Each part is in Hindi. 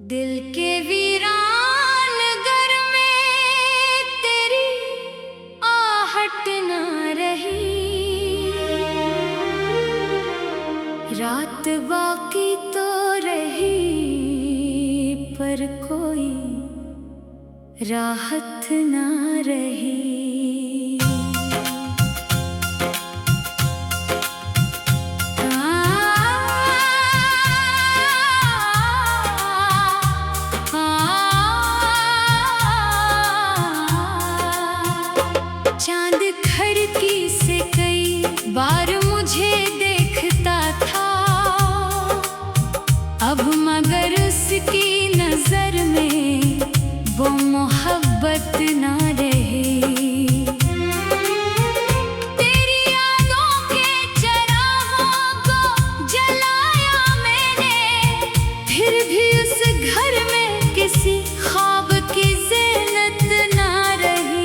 दिल के वीरान घर में तेरी आहट ना रही। रात बाकी तो रही पर कोई राहत ना रही। चांद खिड़की से कई बार मुझे देखता था, अब मगर उसकी नजर में वो मोहब्बत ना रही। तेरी यादों के चरागों को जलाया मैंने, फिर भी उस घर में किसी ख्वाब की ज़ीनत ना रही।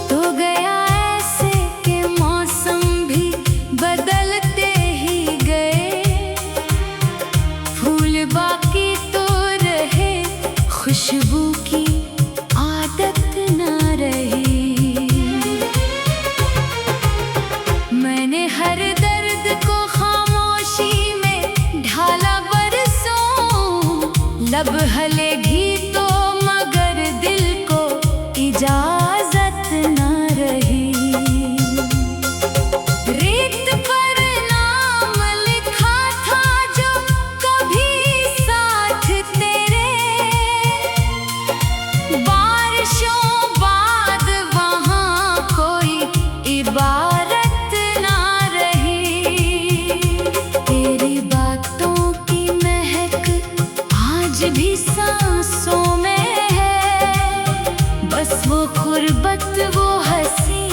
तो गया ऐसे कि मौसम भी बदलते ही गए, फूल बाकी तो रहे, खुशबू की आदत ना रही। मैंने हर दर्द को खामोशी में ढाला बरसों, लब हलेगी तो मगर दिल को इजाजत ना रही। रेत पर नाम लिखा था जो कभी साथ तेरे, बारिशों बाद वहाँ कोई इबारत ना रही। तेरी बातों की महक आज भी सांसों में है, बस वो गुर्बत वो हंसी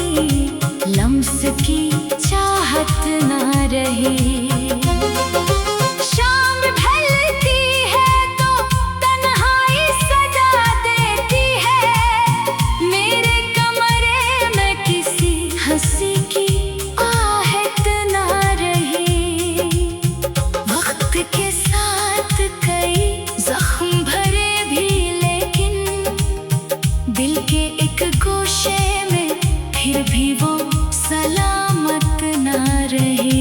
लम्स की चाहत ना रही। शाम ढलती है तो तन्हाई सजा देती है, मेरे कमरे में किसी हंसी की आहट ना रही। वक्त के साथ कई जख्म भरे भी, लेकिन दिल के एक गोशे में फिर भी वो सलामत ना रही।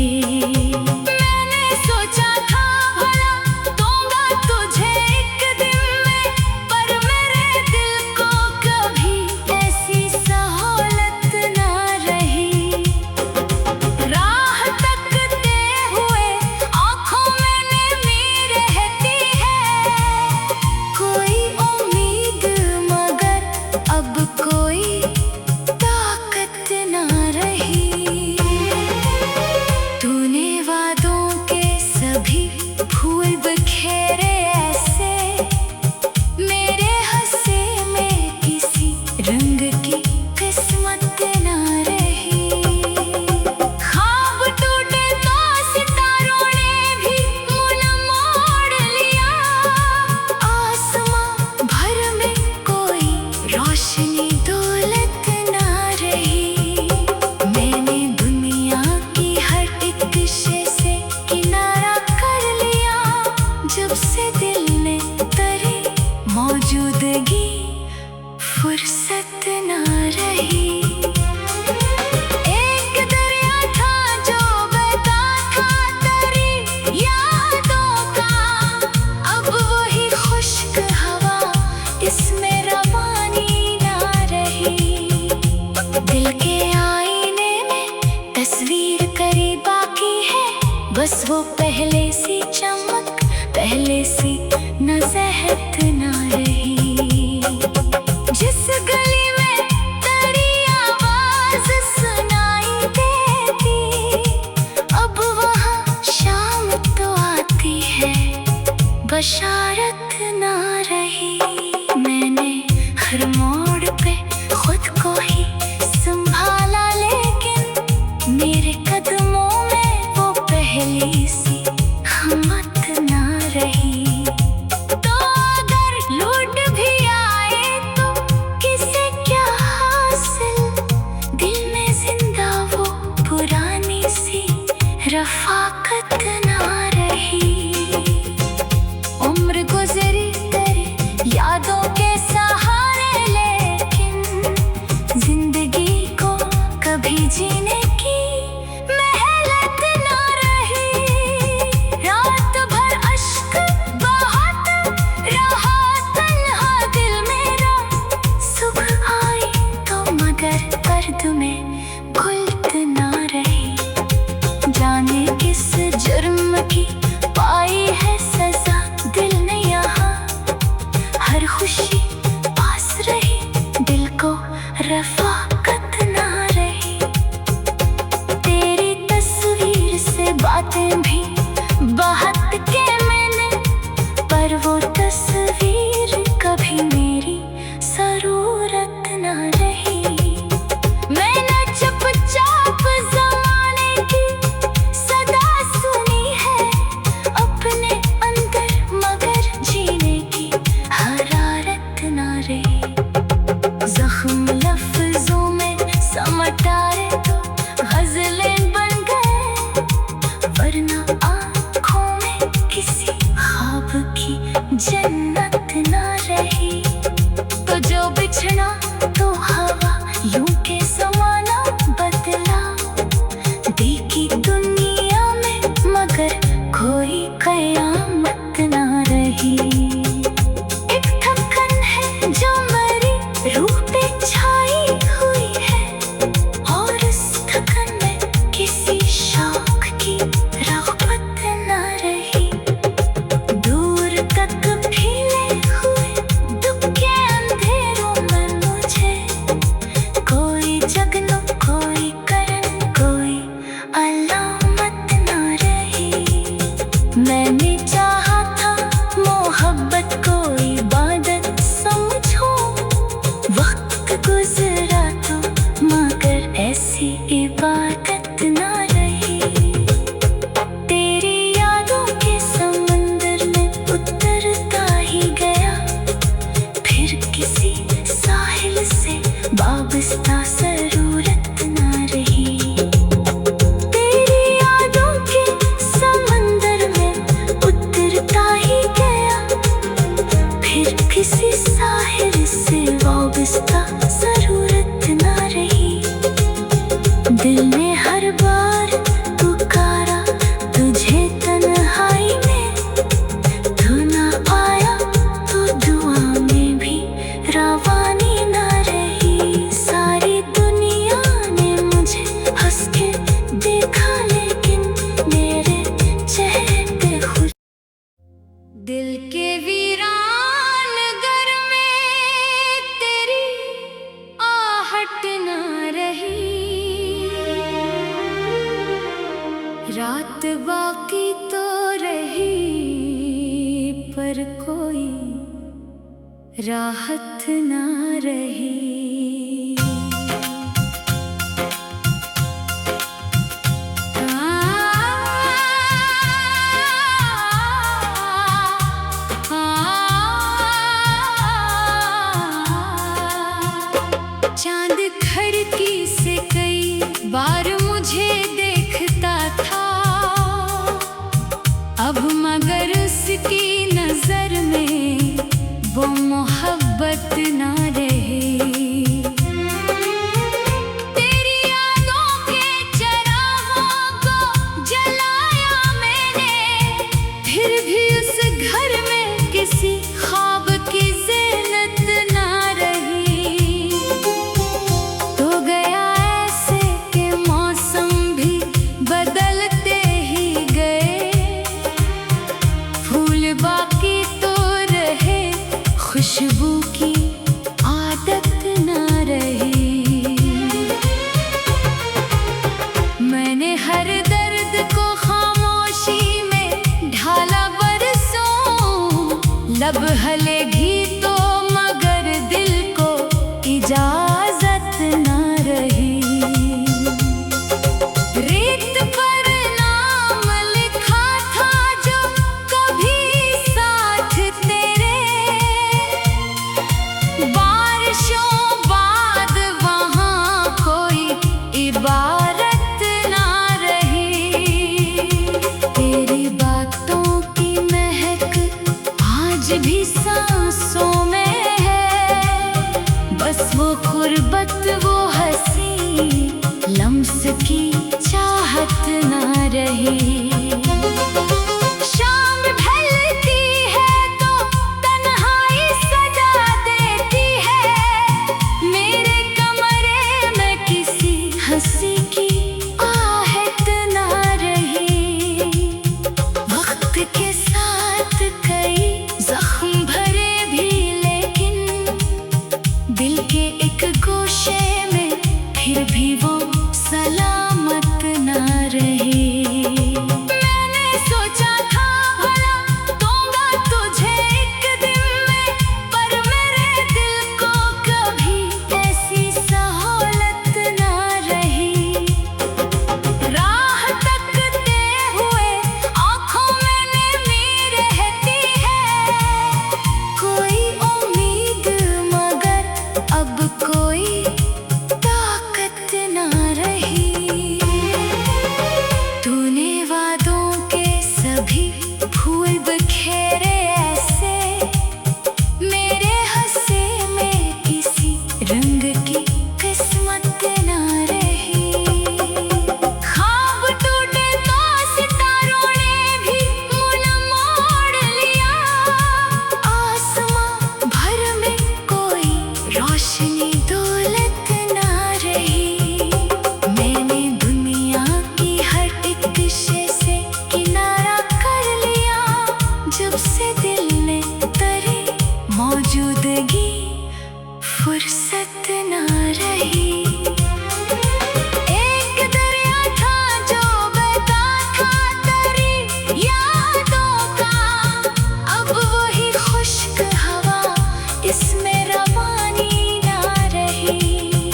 मैंने सोचा था भला दूंगा तुझे एक दिन में, पर मेरे दिल को कभी ऐसी सहूलत ना रही। राह तकते हुए आँखों में नमी रहती है, कोई उम्मीद मगर अब कोई ताकत ना रही। तूने वादों के सभी फूल बिखेरे ऐसे, मेरे हंसे में किसी रंग की किस्मत ना रही। ख्वाब टूटे तो सितारों ने भी मुड़ मोड़ लिया, आसमां भर में कोई रोशनी दौलत ना रही। मैंने दुनिया की हर एक शे से किनारा कर लिया, जब से दिल ने तेरी मौजूदगी फुर्सत ना रही। एक दरिया था जो बहता था तेरी यादों का, अब वही खुश्क हवा इसमें रवानी ना रही। दिल के आईने में तस्वीर करी बाकी है, बस वो पहले सी चमक, पहले सी नज़हत ना रही। जिस गली में तेरी आवाज सुनाई देती, अब वहाँ शाम तो आती है, बशारत ना रही। मैंने हर मोड़ पे खुद को ही संभाला, लेकिन मेरे कदमों में वो पहली सी हिम्मत ना रही। तो अगर लूट भी आए तो किसे क्या हासिल, दिल में जिंदा वो पुरानी सी रफाकत ना रही। जन्नत ना रही। तो जो बिछड़ा तो हवा यूं के समाना बदला। देखी दुनिया में मगर कोई कयामत ना रही। एक थकन है जो मरी रूह पे छाई हुई है, और उस थकन में किसी शौक की रग़बत ना रही। दूर तक फैले हुए दुख के अंधेरों में मुझे कोई जगनो कोई करन कोई अलामत ना रही। मैंने चाहा था मोहब्बत को इबादत समझो, वक्त गुजरा तो मगर ऐसी इबादत ना रही। तेरी यादों के समंदर में उतरता ही गया, फिर किसी साहिल से वाबस्ता ज़रूरत ना रही। तेरी यादों के समंदर में उतरता ही गया, फिर किसी साहिल से वाबस्ता ज़रूरत ना रही। दिल ने हर बार पुकारा तुझे तन्हाई में, तू ना आया तो दुआ में भी रवानी ना रही। सारी दुनिया ने मुझे हंस के देखा, लेकिन मेरे चेहरे पे खुश। दिल के वीरान घर में तेरी आहट ना रही। रात बाकी तो रही पर कोई राहत ना रही। चांद खिड़की से कई बार मुझे देखता था, अब मगर उसकी नजर में वो मोहब्बत ना रही। तेरी यादों के चरागों को जलाया मैंने, फिर भी उस घर में किसी ख्वाब की ज़ीनत ना रही। तो गया ऐसे कि मौसम भी बदलते ही गए, फूल बाकी तो रहे खुशबू की आदत ना रही। मैंने हर दर्द को खामोशी में ढाला बरसों, लब हलेगी तो मगर दिल को इजाजत ना रही। रेत पर नाम लिखा था जो कभी साथ तेरे, बारिशों बाद वहाँ कोई इबारत ना रही। तेरी बातों की महक आज भी सा जब से दिल ने तेरी मौजूदगी फुर्सत ना रही। एक दरिया था जो बहता था तेरी यादों का, अब वही खुश्क हवा इसमें रवानी ना रही।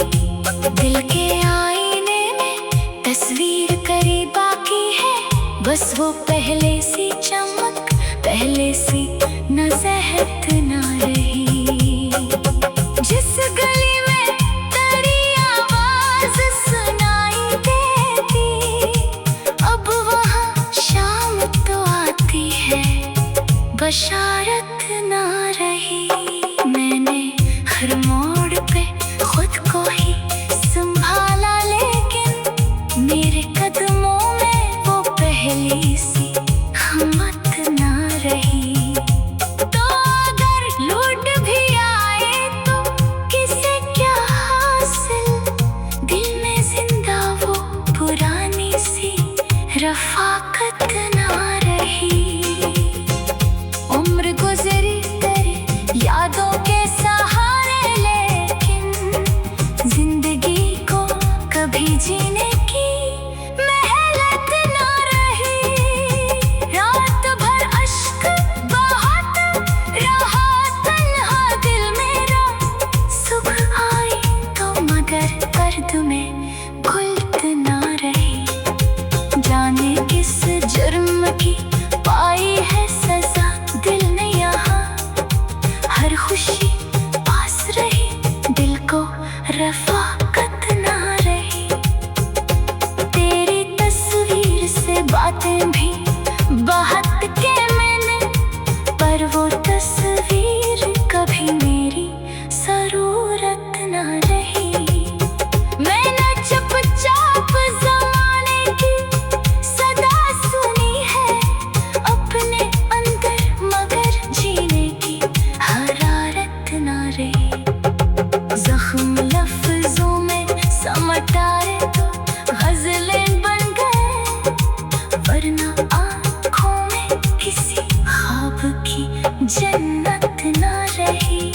दिल के आईने में तस्वीर करी बाकी है, बस वो पहले सी चमक, पहले सी नज़हत ना रही। जिस गली में तेरी आवाज सुनाई देती, अब वहाँ शाम तो आती है, बशारत ना रही। मैंने हर मोड़ पे खुद को ही संभाला, लेकिन मेरे कदमों में वो पहली सी हिम्मत ना रही। तो अगर लौट भी आए तो किसे क्या हासिल, दिल में जिंदा वो पुरानी सी रफाकत ना रही। उम्र गुजरी तेरी यादों के सहारे, लेकिन जिंदगी को कभी जीने की मेहनत ना रही। रात भर अश्क बहाता रहा तन्हा दिल मेरा, सुबह आई तो मगर दर्द में घुलत ना रही। जाने किस जुर्म की पाई है सजा दिल ने यहाँ, हर खुशी पास रही, दिल को रफाकत ना रही। तेरी तस्वीर से बातें भी बात के मैंने, पर वो तस्वीर कभी मेरी जरूरत ना रही। मैंने चुपचाप ज़माने की सदा सुनी है अपने अंदर, मगर जीने की हरारत ना रही। जख्म लफ्जों में समटाए तो गज़लें बन गए, वरना आँखों में किसी ख्वाब की जन्नत ना रही।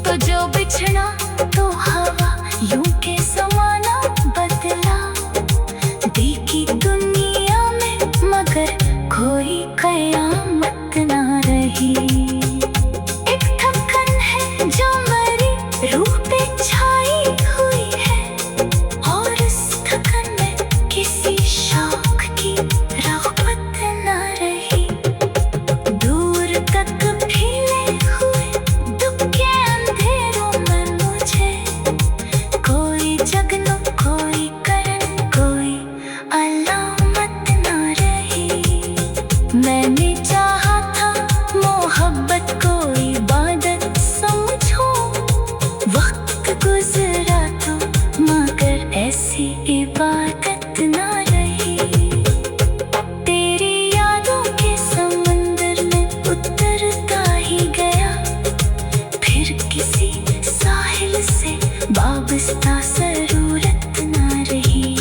तो जो बिछड़ा तो हवा यूं के समाना बदला, देखी दुनिया में मगर कोई कयामत ना रही। एक थकन है जो मरी रूह पे छाई हुई है, और उस थकन में किसी शौक की रग़बत ना रही। दूर तक फैले हुए दुख के अंधेरों में मुझे कोई जगन, कोई करन, कोई अलामत ना रही। मैंने चाहा था मोहब्बत को इबादत समझो, वक्त गुजरा तो मगर ऐसी इबादत ना रही। तेरी यादों के समंदर में उतरता ही गया, फिर किसी साहिल से वाबस्ता जरूरत ना रही।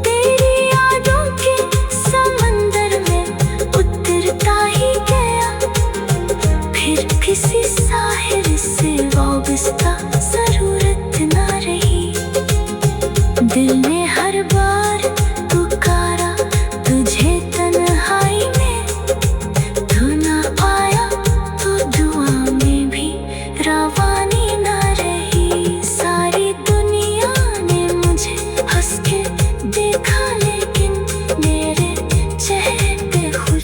तेरी यादों के समंदर में उतरता ही गया, फिर किसी साहिल से वाबस्ता जरूरत ना रही। दिल ने हर बार पुकारा तुझे तन्हाई में, तू ना आया तो दुआ में भी रवानी ना रही। सारी दुनिया ने मुझे हंस के देखा, लेकिन मेरे चेहरे पे खुश।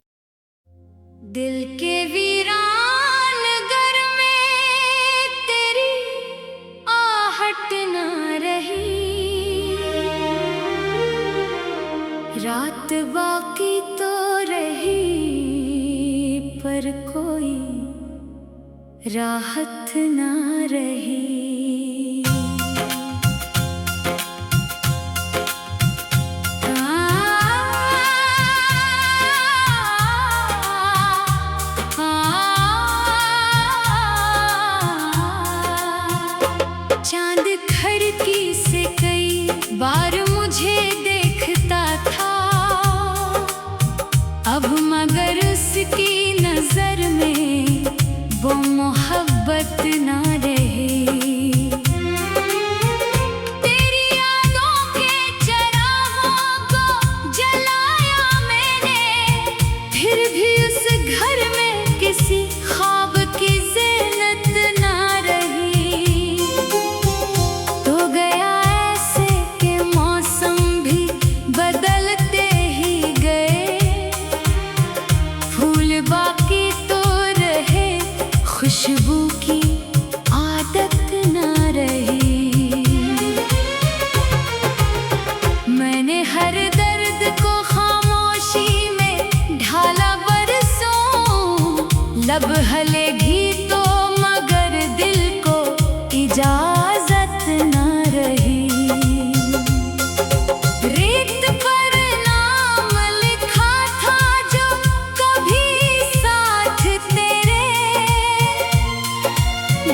दिल के वीरान घर में तेरी आहट ना रही। रात बाकी तो रही, पर कोई राहत ना रही। चांद खिड़की से कई बार मुझे देखता था, अब मगर उसकी खुशबू की आदत न रही। मैंने हर दर्द को खामोशी में ढाला बरसों, लब हलेगी तो मगर दिल को इजाजत न रही। रेत पर नाम लिखा था जो कभी साथ तेरे,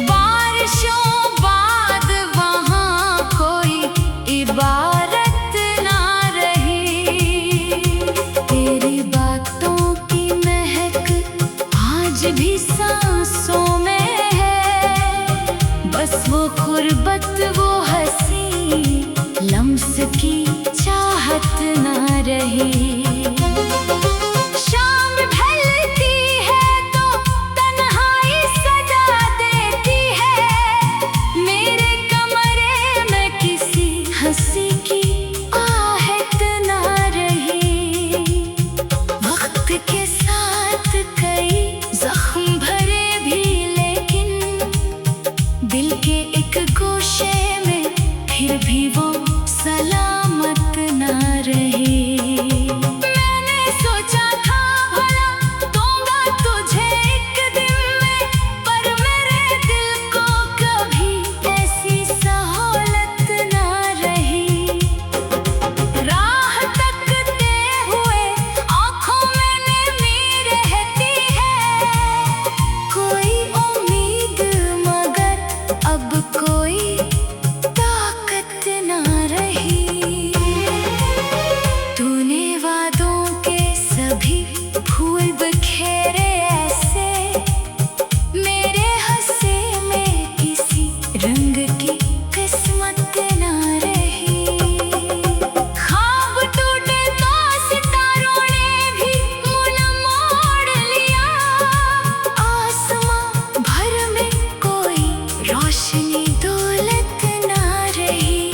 बारिशों बाद वहाँ कोई इबारत ना रही। तेरी बातों की महक आज भी सांसों में है, बस वो गुर्बत वो हंसी लम्स की चाहत ना रही। शाम ढलती है तो तन्हाई सजा देती है, मेरे कमरे में किसी हंसी की आहट ना रही। वक्त के साथ कई जख्म भरे भी, लेकिन दिल के एक गोशे में फिर भी वो सलामत ना रही। मैंने सोचा था भला दूंगा तुझे एक दिन में, पर मेरे दिल को कभी ऐसी सहूलत ना रही। राह तकते हुए आँखों में नमी रहती है, कोई उम्मीद मगर अब कोई ताकत ना रही। तूने वादों के सभी फूल बखेरे ऐसे, मेरे हंसे में किसी रंग की किस्मत ना रही। ख्वाब टूटे तो सितारों ने भी मुँह मोड़ लिया, आसमां भर में कोई रोशनी दौलत ना रही।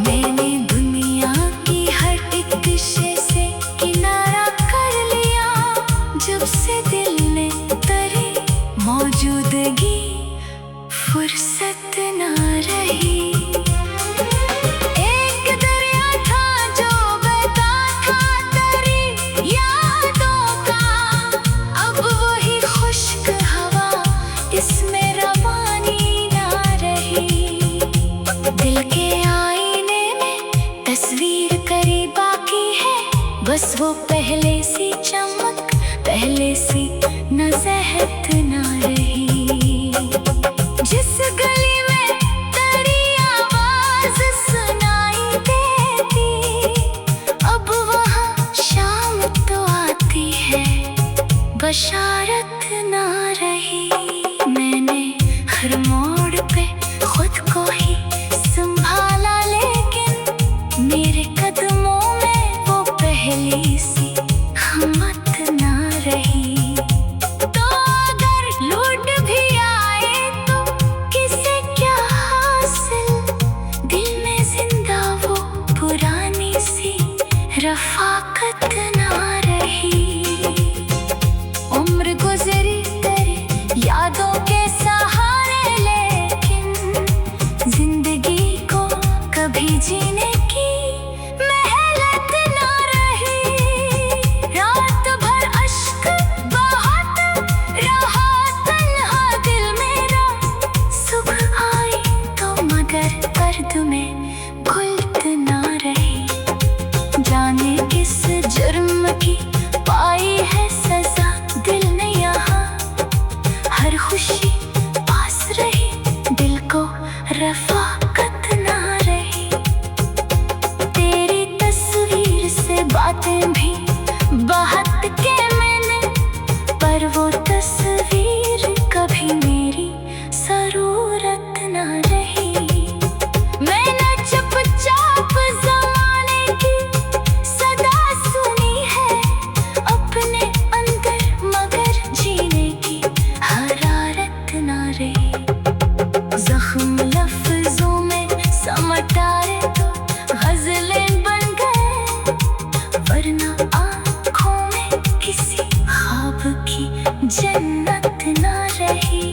मैंने दुनिया की हर एक शे से किनारा कर लिया, जब से दिल ने तेरी मौजूदगी फुर्सत ना रही। एक दरिया था जो बहता था तेरी यादों का, अब वही खुश्क हवा इसमें रवानी ना रही। दिल के आईने में तस्वीर करी बाकी है, बस वो पहले सी चमक पहले सी नज़हत ना रही। जिस गली में तेरी आवाज सुनाई देती, अब वहाँ शाम तो आती है, बशारत ना रही। मैंने हर मोड़ पे खुद को ही संभाला, लेकिन मेरे कदमों में वो पहली सी हिम्मत ना रही। तो अगर लौट भी आए तो किसे क्या हासिल, दिल में जिंदा वो पुरानी सी रफाकत ना रही। उम्र गुजरी तेरे यादों के सहारे, लेकिन जिंदगी को कभी जीने की मेहनत ना रही। रात भर अश्क बहाता रहा तन्हा दिल मेरा, सुबह आई तो मगर दर्द में घुलत ना रही। जाने किस जुर्म की पाई है सजा दिल ने यहाँ, हर खुशी पास रही दिल को रफाकत ना रही। तेरी तस्वीर से बातें भी बहुत के मैंने, पर वो तस्वीर कभी मेरी जरूरत ना रही। मैंने चुपचाप ज़माने की सदा सुनी है, अपने अंदर मगर जीने की हरारत ना रही। जख्म लफ्जों में समटा रे तो गज़लें बन गए, वरना आँखों में किसी ख्वाब की जन्नत ना रही।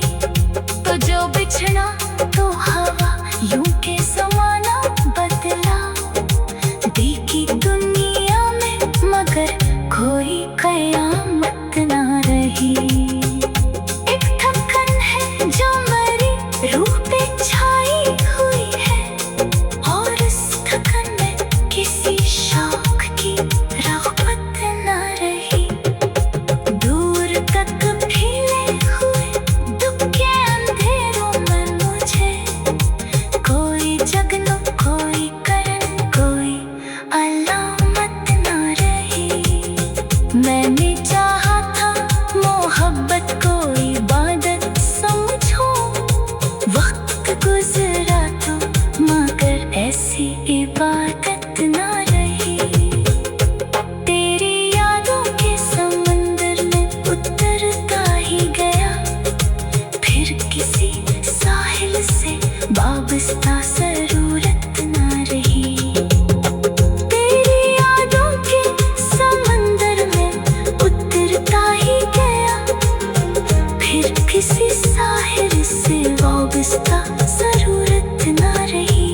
वास्ता जरूरत ना रही।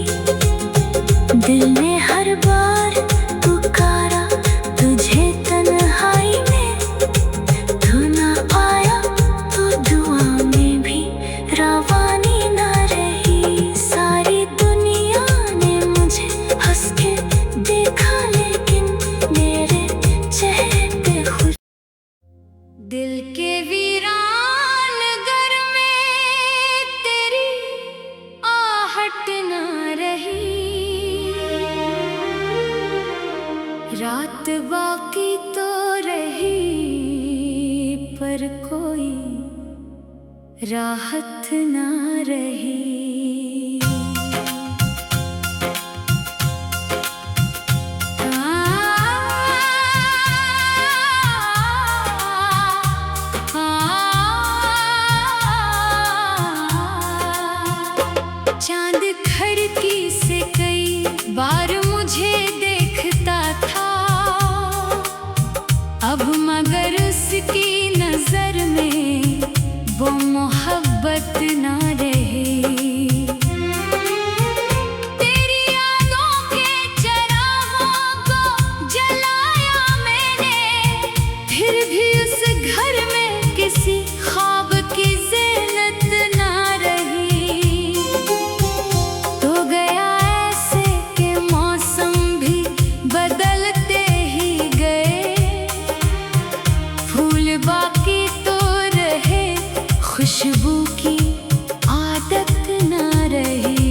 दिल ने हर बार पुकारा तुझे तन्हाई में, तू ना आया तो दुआ में भी रवानी ना रही। सारी दुनिया ने मुझे हंस के देखा, लेकिन मेरे चेहरे पे खुश। दिल के वीरान घर में तेरी आहट ना रही। रात बाकी तो रही पर कोई राहत ना रही। चांद खिड़की से कई बार मुझे देखता था, अब मगर उसकी नजर में वो मोहब्बत ना रही। तेरी यादों के चिरागों को जलाया मैंने, फिर भी उस घर में किसी ख्वाब की ज़ीनत ना रही। तो गया ऐसे के मौसम भी बदलते ही गए, फूल बाकी तो रहे, खुशबू की आदत ना रही।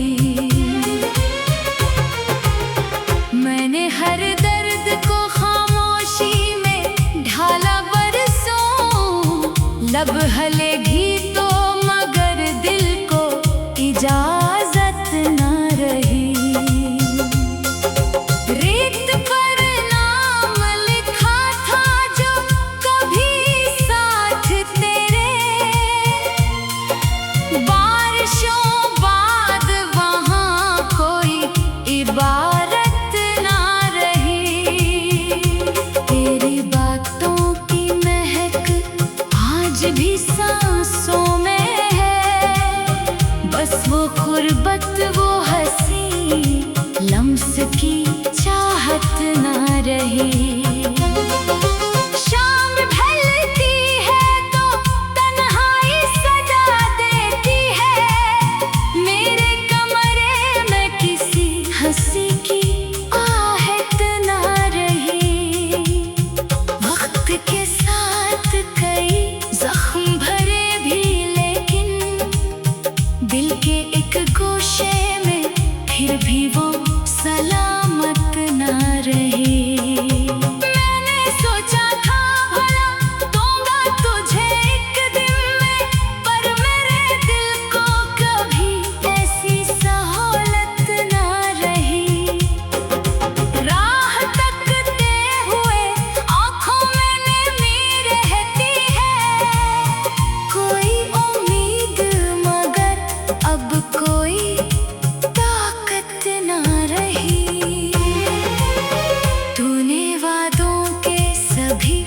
मैंने हर दर्द को खामोशी में ढाला बरसों, लब हलेगी तो मगर दिल को इजाजत ना रही। रेत पर नाम लिखा था जो कभी साथ तेरे, बारिशों बाद वहाँ कोई इबारत ना रही। तेरी बातों की महक आज भी सांसों में है, बस वो गुर्बत वो हंसी लम्स की चाहत ना रही। शाम ढलती है तो तन्हाई सजा देती है, मेरे कमरे में किसी हंसी की आहट ना रही। वक्त के साथ कई जख्म भरे भी, लेकिन दिल के एक गोशे में फिर भी वो सलामत ना रही। मैंने सोचा था भला दूंगा तुझे एक दिन में, पर मेरे दिल को कभी ऐसी सहूलत ना रही। राह तकते हुए आँखों में नमी रहती है, कोई उम्मीद मगर अब कोई ताकत ना रही। तूने वादों के सभी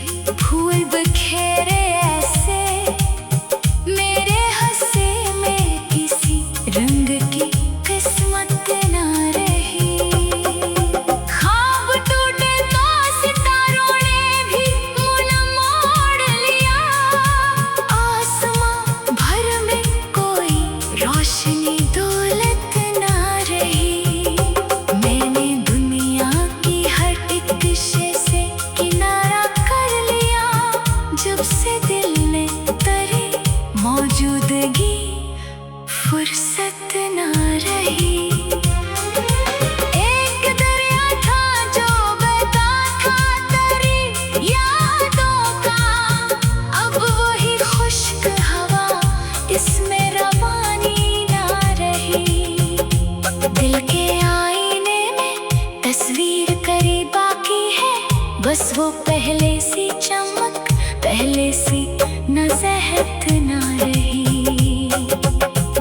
फूल बखेरे ऐसे, मेरे हंसे में किसी रंग की किस्मत ना रही। ख्वाब टूटे तो सितारों ने भी मुड़ मोड़ लिया, आसमां भर में कोई रोशनी दौलत ना रही। मैंने दुनिया की हर एक शे से किनारा कर लिया, जब से दिल ने तेरी मौजूदगी फुर्सत ना रही। एक दरिया था जो बहता था तेरी यादों का, अब वही खुश्क हवा इसमें रवानी ना रही। दिल के आईने में तस्वीर करी बाकी है, बस वो पहले सी चमक, पहले सी नज़हत ना रही।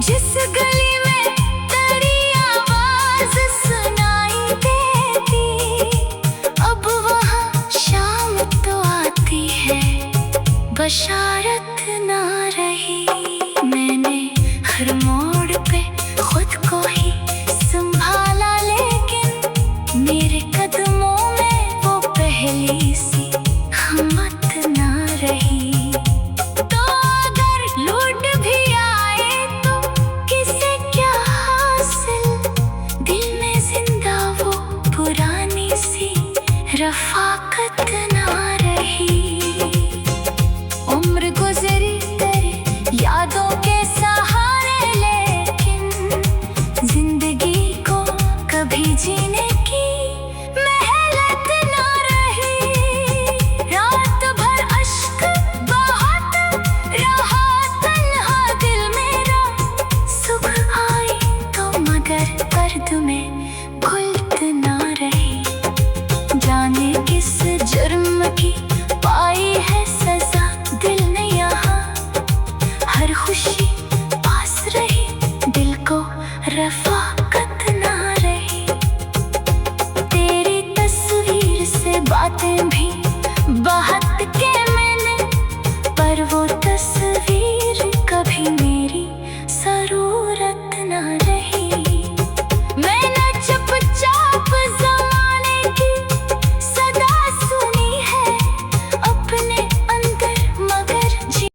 जिस गली में तेरी आवाज सुनाई देती, अब वहाँ शाम तो आती है, बशारत ना रही। मैंने हर मोड़ को ही संभाला, लेकिन मेरे कदमों में वो पहली सी हिम्मत ना रही। तो अगर लूट भी आए तो किसे क्या हासिल, दिल में जिंदा वो पुरानी सी रफाकत ना रही। उम्र गुजरी तेरे यादों के सहारे, लेकिन जिंदगी को कभी जीने की मेहनत ना रही। रात भर अश्क बहाता रहा तन्हा दिल मेरा, सुख आई तो मगर दर्द में घुलत ना रही। जाने किस जुर्म की पाई है सजा, दिल ने यहाँ हर खुशी पास रही, दिल को रफाकत ना रही। तेरी तस्वीर से बातें भी बात के मैंने, पर वो